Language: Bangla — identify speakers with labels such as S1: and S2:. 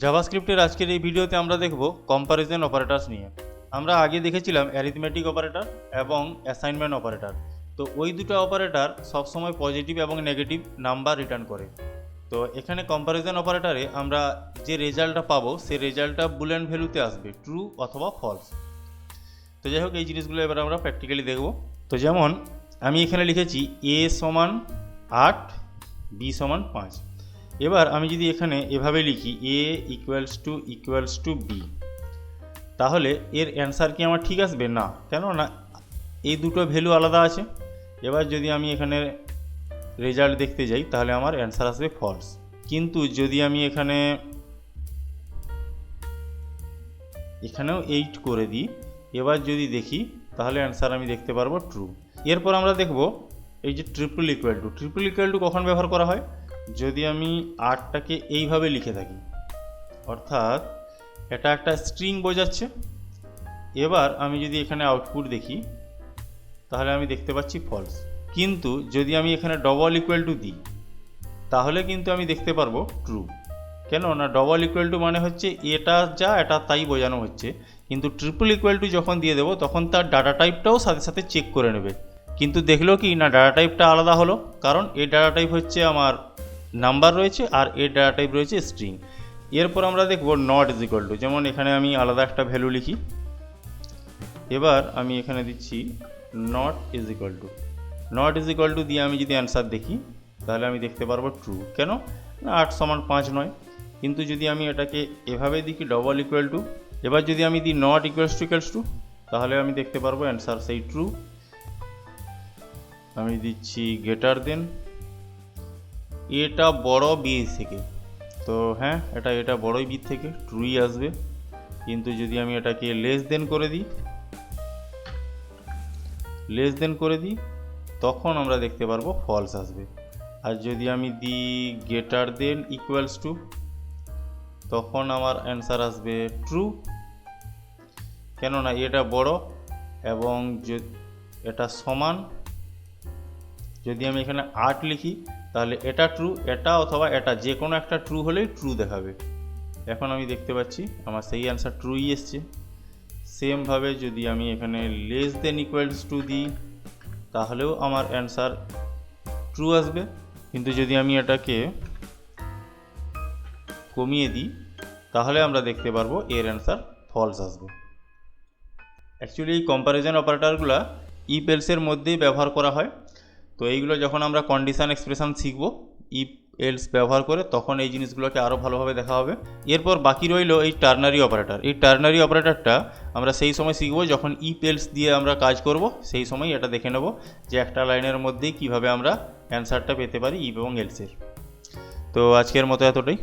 S1: জাভাস্ক্রিপ্টের আজকের এই ভিডিওতে আমরা দেখব কম্প্যারিজন অপারেটরস নিয়ে। আমরা আগে দেখেছিলাম অ্যারিথমেটিক অপারেটর এবং অ্যাসাইনমেন্ট অপারেটর। তো ওই দুটো অপারেটর সবসময় পজিটিভ এবং নেগেটিভ নাম্বার রিটার্ন করে। তো এখানে কম্প্যারিজন অপারেটরে আমরা যে রেজাল্টটা পাবো সেই রেজাল্টটা বুলিয়ান ভ্যালুতে আসবে, ট্রু অথবা ফলস। তো যাই হোক, এই জিনিসগুলো এবার আমরা প্র্যাকটিক্যালি দেখব। তো যেমন আমি এখানে লিখেছি a সমান 8, b সমান 5। এবার আমি যদি এখানে এভাবে লিখি a ইকুয়ালস টু b, তাহলে এর অ্যান্সার কি আমার ঠিক আসবে? না, কেননা এই দুটো ভ্যালু আলাদা আছে। এবার যদি আমি এখানে রেজাল্ট দেখতে যাই তাহলে আমার অ্যান্সার আসবে ফলস। কিন্তু যদি আমি এখানেও 8 করে দিই, এবার যদি দেখি তাহলে অ্যান্সার আমি দেখতে পারবো ট্রু। এরপর আমরা দেখব এই যে ট্রিপল ইকুয়াল টু কখন ব্যবহার করা হয়? যদি আমি 8টাকে এইভাবে লিখে থাকি, অর্থাৎ এটা একটা স্ট্রিং বোঝাচ্ছে। এবার আমি যদি এখানে আউটপুট দেখি তাহলে আমি দেখতে পাচ্ছি ফলস। কিন্তু যদি আমি এখানে ডবল ইকুয়াল টু দিই তাহলে কিন্তু আমি দেখতে পারবো ট্রু। কেন না, ডবল ইকুয়াল টু মানে হচ্ছে এটা যা এটা তাই বোঝানো হচ্ছে। কিন্তু ট্রিপল ইকুয়াল টু যখন দিয়ে দেবো তখন তার ডাটা টাইপটাও সাথে সাথে চেক করে নেবে। কিন্তু দেখলো কি না, ডাটা টাইপটা আলাদা হলো, কারণ এই ডাটা টাইপ হচ্ছে আমার নাম্বার রয়েছে আর এর ডাটা টাইপ রয়েছে স্ট্রিং। এরপর আমরা দেখব নট ইজ ইকুয়াল টু। যেমন এখানে আমি আলাদা একটা ভ্যালু লিখি, এবার আমি এখানে দিচ্ছি নট ইজ ইকুয়াল টু দিয়ে আমি যদি অ্যান্সার দেখি তাহলে আমি দেখতে পারবো ট্রু। কেন না, 8 সমান 5 নয়। কিন্তু যদি আমি এটাকে এভাবে দেখি ডবল ইকুয়াল টু, এবার যদি আমি দিই নট ইকুয়ালস টু তাহলে আমি দেখতে পারবো অ্যান্সার সেই ট্রু। আমি দিচ্ছি গ্রেটার দেন, এটা বড় বি থেকে, তো হ্যাঁ এটা বড়ই বি থেকে, ট্রুই আসবে। কিন্তু যদি আমি এটাকে লেস দেন করে দিই তখন আমরা দেখতে পারবো ফলস আসবে। আর যদি আমি দিই গ্রেটার দেন ইকুয়ালস টু, তখন আমার অ্যান্সার আসবে ট্রু। কেননা এটা বড় এবং এটা সমান। যদি আমি এখানে 8 লিখি তাহলে এটা ট্রু, এটা অথবা এটা যে কোনো একটা ট্রু হলেই ট্রু দেখাবে। এখন আমি দেখতে পাচ্ছি আমার সেই অ্যান্সার ট্রুই এসছে। সেমভাবে যদি আমি এখানে লেস দেন ইকুয়ালস টু দিই তাহলেও আমার অ্যান্সার ট্রু আসবে। কিন্তু যদি আমি এটাকে কমিয়ে দিই তাহলে আমরা দেখতে পারবো এর অ্যান্সার ফলস আসবে। অ্যাকচুয়ালি এই কম্প্যারিজন অপারেটরগুলো ইফ এলসের মধ্যেই ব্যবহার করা হয়। তো এইগুলো যখন আমরা কন্ডিশন এক্সপ্রেশন শিখবো ইফ এলস ব্যবহার করে, তখন এই জিনিসগুলোকে আরও ভালোভাবে দেখা হবে। এরপর বাকি রইল এই টার্নারি অপারেটর। এই টার্নারি অপারেটরটা আমরা সেই সময় শিখবো যখন ইফ এলস দিয়ে আমরা কাজ করব, সেই সময় এটা দেখে নেব যে একটা লাইনের মধ্যেই কিভাবে আমরা অ্যান্সারটা পেতে পারি ইফ এবং এলসের। তো আজকের মতো এতটাই।